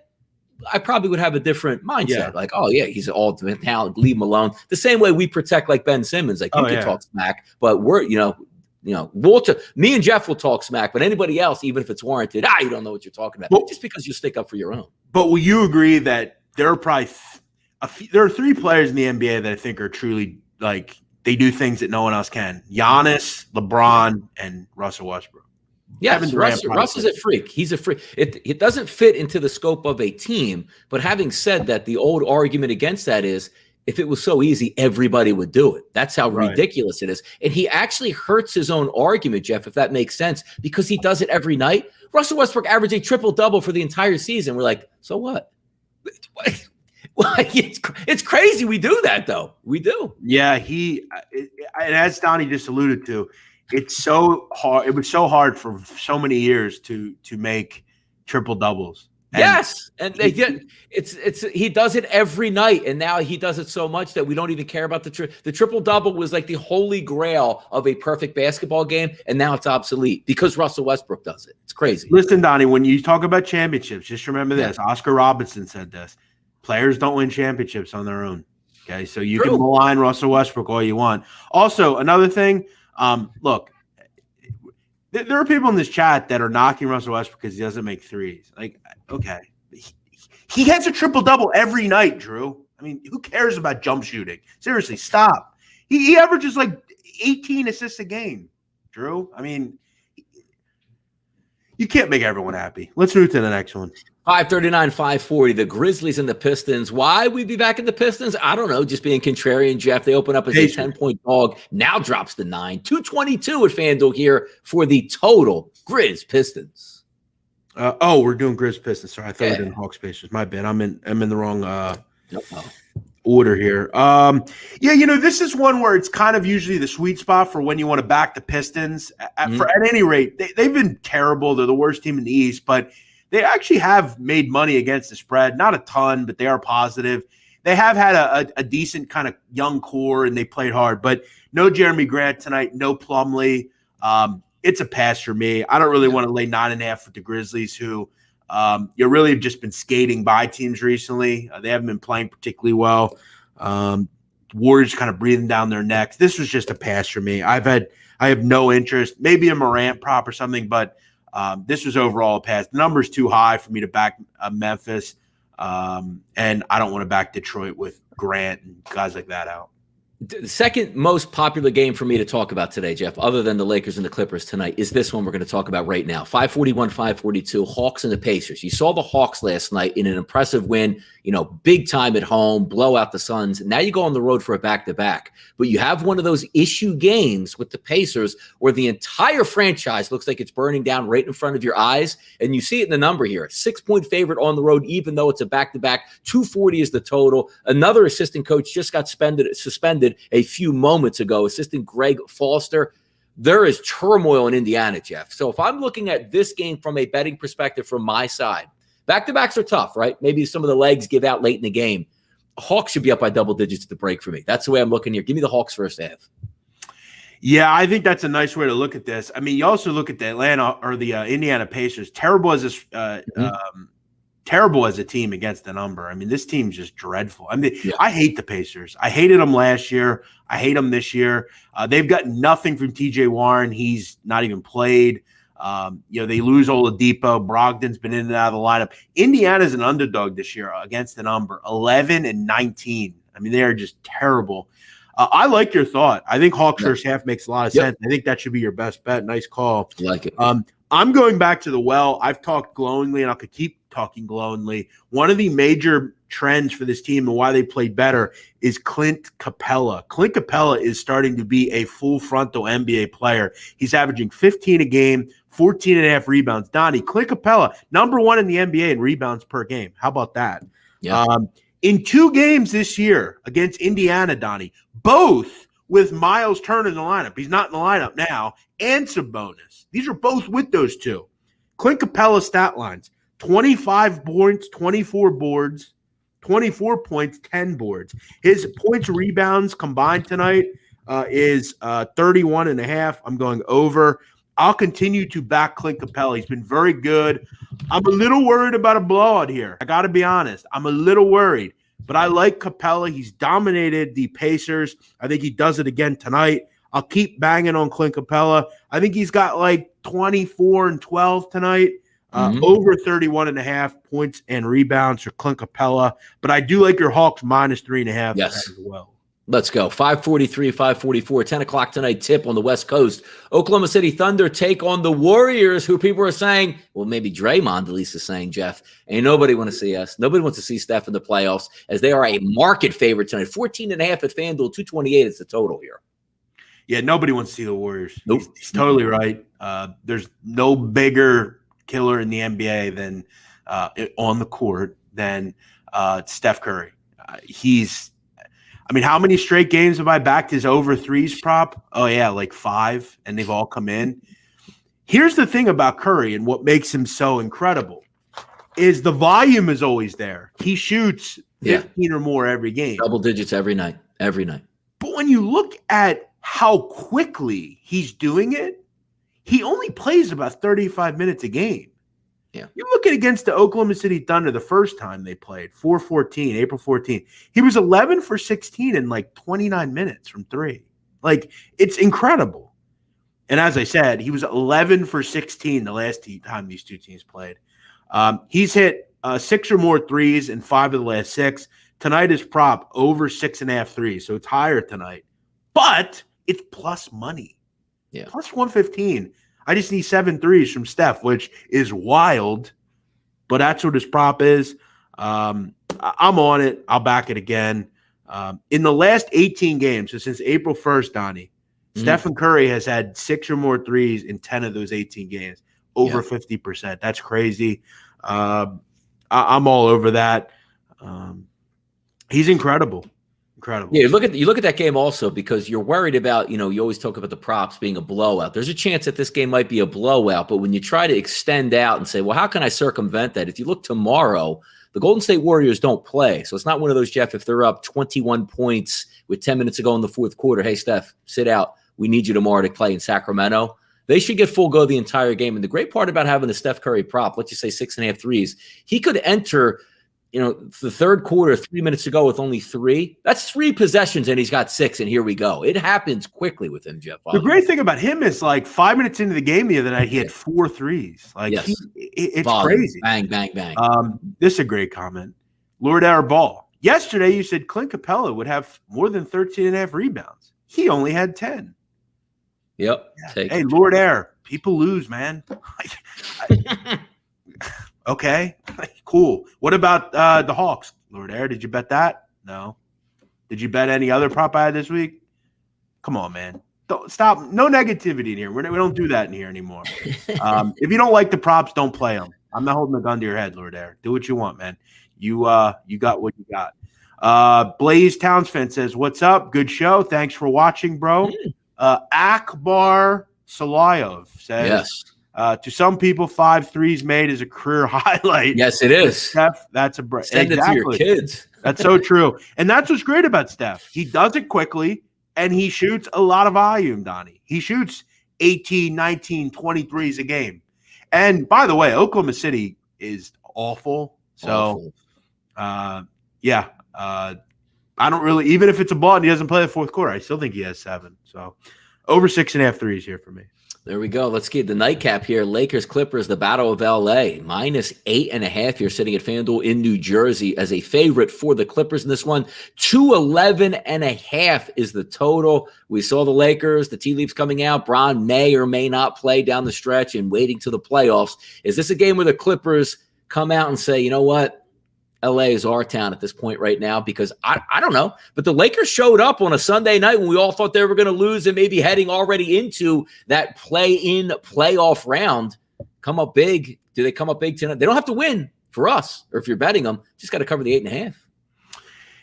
I probably would have a different mindset. Yeah. Like, oh yeah, he's all talent. Leave him alone. The same way we protect like Ben Simmons. Like you can talk smack, but we're me and Jeff will talk smack, but anybody else, even if it's warranted, you don't know what you're talking about. Just because you stick up for your own. But will you agree that there are probably there are 3 players in the NBA that I think are truly like they do things that no one else can? Giannis, LeBron, and Russell Westbrook. Yes, Russ is a freak. He's a freak. It doesn't fit into the scope of a team. But having said that, the old argument against that is if it was so easy, everybody would do it. That's how ridiculous it is. And he actually hurts his own argument, Jeff, if that makes sense, because he does it every night. Russell Westbrook averaged a triple-double for the entire season. We're like, so what? It's crazy we do that, though. We do. Yeah, and as Donnie just alluded to, it's so hard. It was so hard for so many years to make triple doubles. Yes, and he does it every night, and now he does it so much that we don't even care about the triple double. Was like the holy grail of a perfect basketball game, and now it's obsolete because Russell Westbrook does it. It's crazy. Listen, Donnie, when you talk about championships, just remember this. Oscar Robertson said this. Players don't win championships on their own. Okay, so you can malign Russell Westbrook all you want. Also, another thing, look, there are people in this chat that are knocking Russell Westbrook because he doesn't make threes. Like, okay, he has a triple-double every night, Drew. I mean, who cares about jump shooting? Seriously, stop. He averages like 18 assists a game, Drew. I mean, you can't make everyone happy. Let's move to the next one. 539, 540, the Grizzlies and the Pistons. Why we'd be back in the Pistons? I don't know. Just being contrarian, Jeff. They open up as a 10-point dog. Now drops to 9. 222 at FanDuel here for the total. Grizz Pistons. We're doing Grizz Pistons. Sorry, I thought we were doing Hawks Pacers. My bad. I'm in the wrong order here. This is one where it's kind of usually the sweet spot for when you want to back the Pistons. At any rate, they've been terrible. They're the worst team in the East, but they actually have made money against the spread. Not a ton, but they are positive. They have had a decent kind of young core, and they played hard. But no Jeremy Grant tonight, no Plumlee. It's a pass for me. I don't really want to lay 9.5 with the Grizzlies, who you really have just been skating by teams recently. They haven't been playing particularly well. Warriors kind of breathing down their necks. This was just a pass for me. I have no interest. Maybe a Morant prop or something, but this was overall a pass. The number's too high for me to back Memphis, and I don't want to back Detroit with Grant and guys like that out. The second most popular game for me to talk about today, Jeff, other than the Lakers and the Clippers tonight, is this one we're going to talk about right now. 541, 542, Hawks and the Pacers. You saw the Hawks last night in an impressive win, big time at home, blow out the Suns. Now you go on the road for a back-to-back. But you have one of those issue games with the Pacers where the entire franchise looks like it's burning down right in front of your eyes. And you see it in the number here. 6-point favorite on the road, even though it's a back-to-back. 240 is the total. Another assistant coach just got suspended a few moments ago, assistant Greg Foster. There is turmoil in Indiana, Jeff. So if I'm looking at this game from a betting perspective from my side, back-to-backs are tough, right? Maybe some of the legs give out late in the game. Hawks should be up by double digits at the break for me. That's the way I'm looking here. Give me the Hawks first half. Yeah, I think that's a nice way to look at this. I mean, you also look at the Indiana Pacers. Terrible as a team against the number. I mean, this team's just dreadful. I mean, I hate the Pacers. I hated them last year. I hate them this year. They've got nothing from TJ Warren. He's not even played. They lose Oladipo. Brogdon's been in and out of the lineup. Indiana's an underdog this year against the number, 11-19. I mean, they are just terrible. I like your thought. I think Hawks first half makes a lot of sense. I think that should be your best bet. Nice call. I like it. I'm going back to the well. I've talked glowingly, and I could keep talking glowingly. One of the major trends for this team and why they played better is Clint Capella. Clint Capella is starting to be a full frontal NBA player. He's averaging 15 a game, 14.5 rebounds. Donnie, Clint Capella, number 1 in the NBA in rebounds per game. How about that? Yeah. In 2 games this year against Indiana, Donnie, both with Miles Turner in the lineup. He's not in the lineup now, and Sabonis. These are both with those two. Clint Capella's stat lines: 25 points, 24 boards, 24 points, 10 boards. His points rebounds combined tonight is 31.5. I'm going over. I'll continue to back Clint Capella. He's been very good. I'm a little worried about a blowout here. I got to be honest. I'm a little worried. But I like Capella. He's dominated the Pacers. I think he does it again tonight. I'll keep banging on Clint Capella. I think he's got like 24 and 12 tonight. Over 31.5 points and rebounds for Clint Capella. But I do like your Hawks minus 3.5 as well. Let's go. 5:43, 5:44, 10 o'clock tonight tip on the West Coast. Oklahoma City Thunder take on the Warriors, who people are saying, well, maybe Draymond at least is saying, Jeff, ain't nobody want to see us. Nobody wants to see Steph in the playoffs, as they are a market favorite tonight. 14.5 at FanDuel, 228 is the total here. Yeah, nobody wants to see the Warriors. Nope. He's totally right. There's no bigger killer in the NBA than on the court than Steph Curry. How many straight games have I backed his over threes prop? Oh, yeah, like 5, and they've all come in. Here's the thing about Curry and what makes him so incredible is the volume is always there. He shoots 15 or more every game. Double digits every night. But when you look at how quickly he's doing it, he only plays about 35 minutes a game. Yeah. You look at against the Oklahoma City Thunder the first time they played, April 14th. He was 11 for 16 in like 29 minutes from 3. Like, it's incredible. And as I said, he was 11 for 16 the last time these two teams played. He's hit 6 or more threes in 5 of the last 6. Tonight is prop over 6.5 threes, so it's higher tonight. But it's plus money. Yeah. Plus 115. I just need 7 threes from Steph, which is wild, but that's what his prop is. I'm on it. I'll back it again. In the last 18 games, so since April 1st, Donnie, Stephen Curry has had 6 or more threes in 10 of those 18 games, over 50%. That's crazy. I'm all over that. He's incredible. Incredible. Yeah, you look at that game also because you're worried about, you always talk about the props being a blowout. There's a chance that this game might be a blowout, but when you try to extend out and say, well, how can I circumvent that? If you look tomorrow, the Golden State Warriors don't play. So it's not one of those, Jeff, if they're up 21 points with 10 minutes to go in the fourth quarter, hey, Steph, sit out. We need you tomorrow to play in Sacramento. They should get full go the entire game. And the great part about having the Steph Curry prop, let's just say 6.5 threes, he could enter the third quarter, 3 minutes to go with only 3. That's 3 possessions, and he's got 6, and here we go. It happens quickly with him, Jeff. The great thing about him is, like, 5 minutes into the game the other night, he had 4 threes. Like, it's crazy. Bang, bang, bang. This is a great comment. Lord Air Ball. Yesterday, you said Clint Capella would have more than 13.5 rebounds. He only had 10. Yep. Yeah. Hey, Lord Air, people lose, man. Okay, cool. What about the Hawks, Lord Air? Did you bet that? No. Did you bet any other prop I had this week? Come on, man. Don't stop. No negativity in here. We don't do that in here anymore. If you don't like the props, don't play them. I'm not holding a gun to your head, Lord Air. Do what you want, man. You got what you got. Blaze Townsend says, "What's up? Good show. Thanks for watching, bro." Akbar Salayov says, "Yes. To some people, 5 threes made is a career highlight." Yes, it is. Steph, that's a Send it to your kids. That's so true. And that's what's great about Steph. He does it quickly, and he shoots a lot of volume, Donnie. He shoots 18, 19, 23s a game. And by the way, Oklahoma City is awful. So, I don't really, even if it's a ball and he doesn't play the fourth quarter, I still think he has 7. So, over 6.5 threes here for me. There we go. Let's get the nightcap here. Lakers, Clippers, the Battle of L.A. minus 8.5. You're sitting at FanDuel in New Jersey as a favorite for the Clippers in this one. 211.5 is the total. We saw the Lakers, the tea leaves coming out. Bron may or may not play down the stretch and waiting to the playoffs. Is this a game where the Clippers come out and say, you know what? LA is our town at this point right now, because I don't know. But the Lakers showed up on a Sunday night when we all thought they were going to lose and maybe heading already into that play-in playoff round. Come up big. Do they come up big tonight? They don't have to win for us, or if you're betting them, just got to cover the 8.5.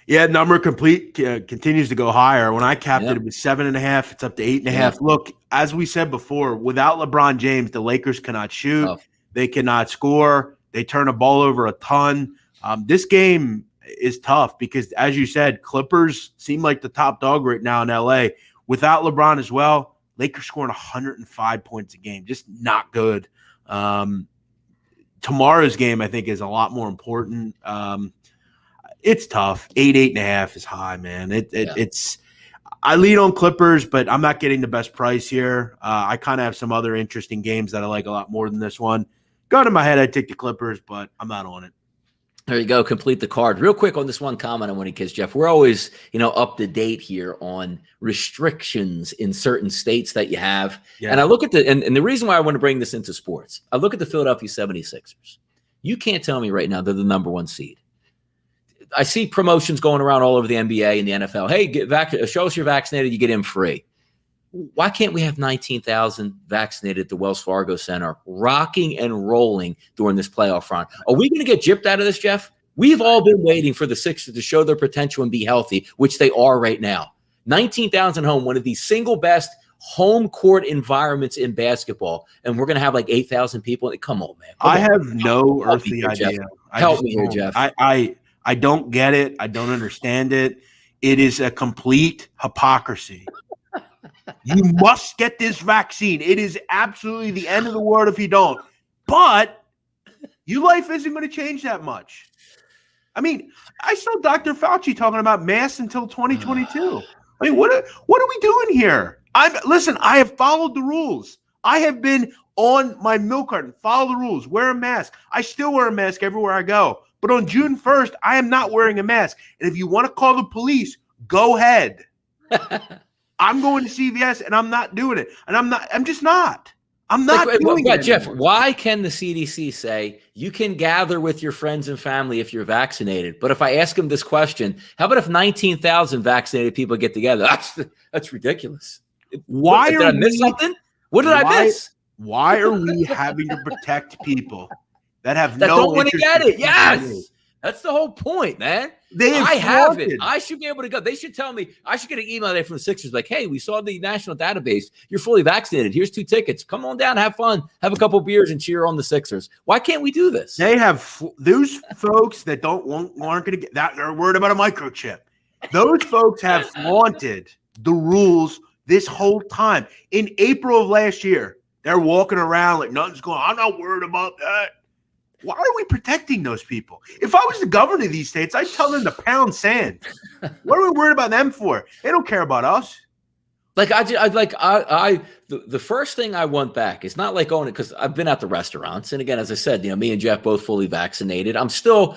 Yeah, number complete continues to go higher. When I capped it, it was 7.5. It's up to 8.5. Yeah. Look, as we said before, without LeBron James, the Lakers cannot shoot. They cannot score. They turn the ball over a ton. This game is tough because, as you said, Clippers seem like the top dog right now in LA. Without LeBron as well, Lakers scoring 105 points a game. Just not good. Tomorrow's game, I think, is a lot more important. It's tough. 8.5 is high, man. It's I lead on Clippers, but I'm not getting the best price here. I kind of have some other interesting games that I like a lot more than this one. Gun in my head, I'd take the Clippers, but I'm not on it. There you go. Complete the card. Real quick on this one comment I want to kiss, Jeff. We're always, up to date here on restrictions in certain states that you have. Yeah. And I look at and the reason why I want to bring this into sports, I look at the Philadelphia 76ers. You can't tell me right now they're the number one seed. I see promotions going around all over the NBA and the NFL. Hey, show us you're vaccinated, you get in free. Why can't we have 19,000 vaccinated at the Wells Fargo Center, rocking and rolling during this playoff run? Are we going to get gypped out of this, Jeff? We've all been waiting for the Sixers to show their potential and be healthy, which they are right now. 19,000 home, one of the single best home court environments in basketball, and we're going to have like 8,000 people. Come on, man. I have no earthly idea. Help me here, Jeff. I don't get it. I don't understand it. It is a complete hypocrisy. You must get this vaccine. It is absolutely the end of the world if you don't. But your life isn't going to change that much. I mean, I saw Dr. Fauci talking about masks until 2022. I mean, what are we doing here? Listen, I have followed the rules. I have been on my milk carton. Follow the rules. Wear a mask. I still wear a mask everywhere I go. But on June 1st, I am not wearing a mask. And if you want to call the police, go ahead. I'm going to CVS and I'm not doing it. And I'm just not. I'm not doing it. Jeff, why can the CDC say you can gather with your friends and family if you're vaccinated? But if I ask them this question, how about if 19,000 vaccinated people get together? That's ridiculous. Why did I miss something? What did I miss? Why are we having to protect people that have that don't want to get it? Yes. That's the whole point, man. I have it. I should be able to go. They should tell me. I should get an email there from the Sixers like, hey, we saw the national database. You're fully vaccinated. Here's 2 tickets. Come on down, have fun, have a couple beers, and cheer on the Sixers. Why can't we do this? They have those folks that aren't going to get that. They're worried about a microchip. Those folks have flaunted the rules this whole time. In April of last year, they're walking around like nothing's going on. I'm not worried about that. Why are we protecting those people? If I was the governor of these states, I'd tell them to pound sand. What are we worried about them for? They don't care about us. The first thing I want back is not like going because I've been at the restaurants. And again, as I said, me and Jeff both fully vaccinated. I'm still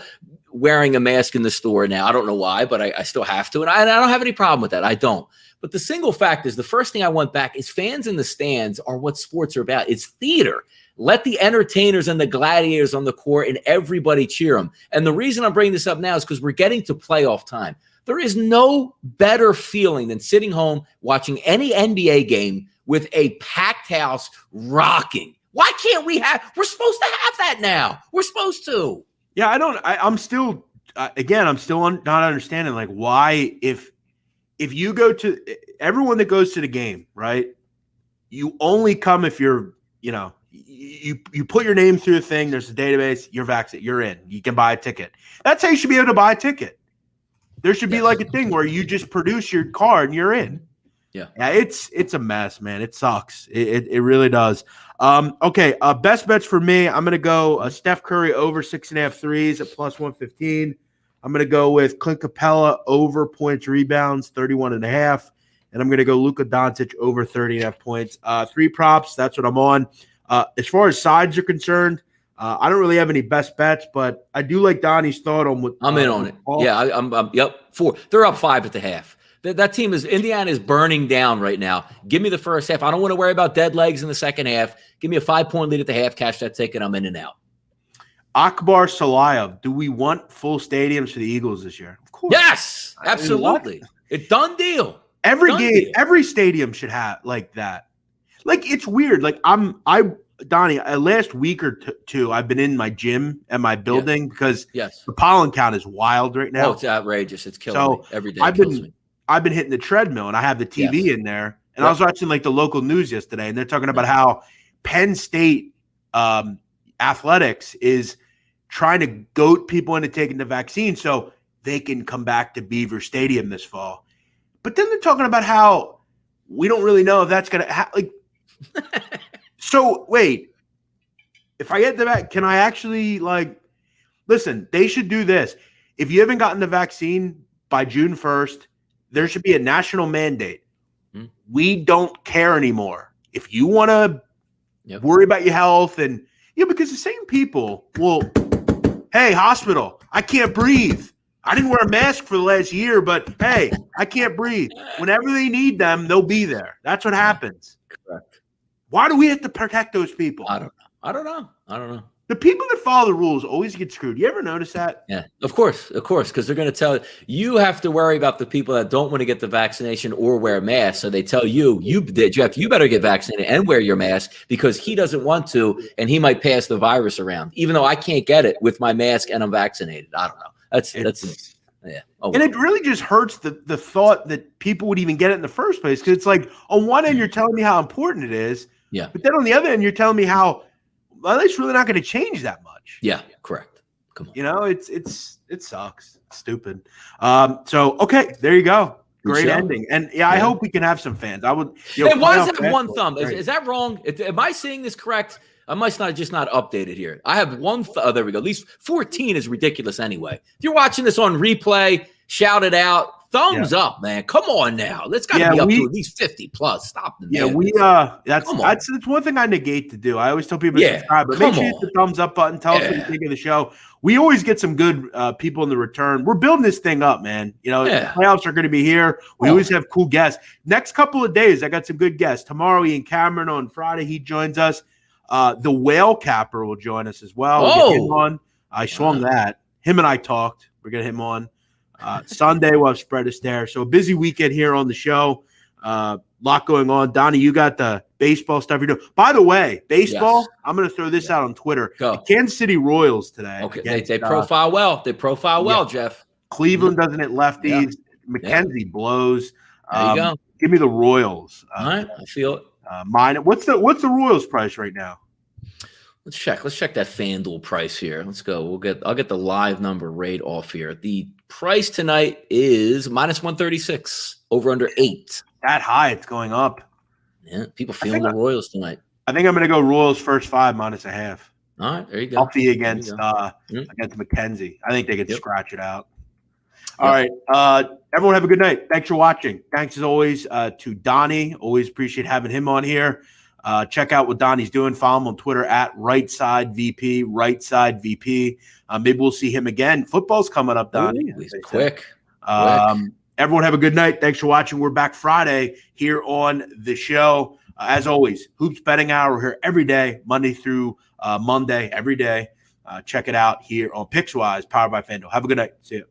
wearing a mask in the store now. I don't know why, but I still have to. And I don't have any problem with that. I don't. But the single fact is the first thing I want back is fans in the stands are what sports are about. It's theater. Let the entertainers and the gladiators on the court and everybody cheer them. And the reason I'm bringing this up now is because we're getting to playoff time. There is no better feeling than sitting home watching any NBA game with a packed house rocking. Why can't we we're supposed to have that now. We're supposed to. Yeah, I'm still not understanding like why if you go to everyone that goes to the game, right? You only come if you're, you put your name through a thing. There's a database. You're vaccinated. You're in. You can buy a ticket. That's how you should be able to buy a ticket. There should be like a thing where you just produce your card and you're in. Yeah. It's a mess, man. It sucks. It really does. Okay. Best bets for me. I'm gonna go Steph Curry over 6.5 threes at plus 115. I'm gonna go with Clint Capella over points rebounds 31.5, and I'm gonna go Luka Doncic over 30.5 points. 3 props. That's what I'm on. As far as sides are concerned, I don't really have any best bets, but I do like Donnie's thought on what I'm in on it. Paul. Yeah, I'm yep. 4. They're up 5 at the half. That team Indiana is burning down right now. Give me the first half. I don't want to worry about dead legs in the second half. Give me a 5-point lead at the half. Cash that ticket. I'm in and out. Akbar Salayev. Do we want full stadiums for the Eagles this year? Of course. Yes, absolutely. It's done deal. Every stadium should have like that. Like it's weird. Like Donnie, last week or two, I've been in my gym at my building because the pollen count is wild right now. Oh, it's outrageous. It's killing me every day. I've been hitting the treadmill and I have the TV in there. And I was watching like the local news yesterday, and they're talking about how Penn State athletics is trying to goat people into taking the vaccine so they can come back to Beaver Stadium this fall. But then they're talking about how we don't really know if that's going to like. So wait, if I get the vaccine, can I actually listen? They should do this. If you haven't gotten the vaccine by June 1st, there should be a national mandate. We don't care anymore. If you want to worry about your health and because the same people will, hey, hospital, I can't breathe. I didn't wear a mask for the last year, but hey, I can't breathe. Whenever they need them, they'll be there. That's what happens. Correct. Why do we have to protect those people? I don't know. The people that follow the rules always get screwed. You ever notice that? Yeah, of course, because they're going to tell you have to worry about the people that don't want to get the vaccination or wear masks. So they tell you, Jeff, you better get vaccinated and wear your mask because he doesn't want to, and he might pass the virus around, even though I can't get it with my mask and I'm vaccinated. I don't know. That's yeah. Oh, and it really just hurts the thought that people would even get it in the first place because it's like on one end you're telling me how important it is, but then on the other end you're telling me how. Well, it's really not going to change that much. Yeah, correct. Come on. It sucks. It's stupid. So okay, there you go. Great ending. And I hope we can have some fans. I would. Hey, why does it have one thumb? Is that wrong? Am I saying this correct? I must not updated here. I have one. There we go. At least 14 is ridiculous anyway. If you're watching this on replay, shout it out. Thumbs up, man. Come on now. Let's got to be up to at least 50 plus. Stop the that's one thing I negate to do. I always tell people to subscribe, but make sure you hit the thumbs up button. Tell us what you think of the show. We always get some good people in the return. We're building this thing up, man. The playoffs are going to be here. We always have cool guests. Next couple of days, I got some good guests. Tomorrow, Ian Cameron. On Friday, he joins us. The Whale Capper will join us as well. We'll get him on. I swung that. Him and I talked. We're going to get him on. Sunday we'll have Spread Us There. So a busy weekend here on the show. Lot going on. Donnie, you got the baseball stuff you're doing. By the way, baseball, I'm going to throw this out on Twitter. Go. The Kansas City Royals today. Okay, they profile well. They profile well, Jeff. Cleveland doesn't hit lefties. McKenzie blows. There you go. Give me the Royals. All right, I feel it. What's the Royals price right now? Let's check that FanDuel price here. Let's go. I'll get the live number right off here. The price tonight is -136, over under 8. That high, it's going up. Yeah, people feeling the Royals tonight. I think I'm going to go Royals first 5 -0.5. All right, there you go. Healthy against McKenzie. I think they could scratch it out. All right. Everyone have a good night. Thanks for watching. Thanks as always to Donnie. Always appreciate having him on here. Check out what Donnie's doing. Follow him on Twitter at RightSideVP, RightSideVP. Maybe we'll see him again. Football's coming up, Donnie. He's quick. Everyone have a good night. Thanks for watching. We're back Friday here on the show. As always, Hoops Betting Hour. We're here every day, Monday through Monday, every day. Check it out here on PicksWise, powered by FanDuel. Have a good night. See you.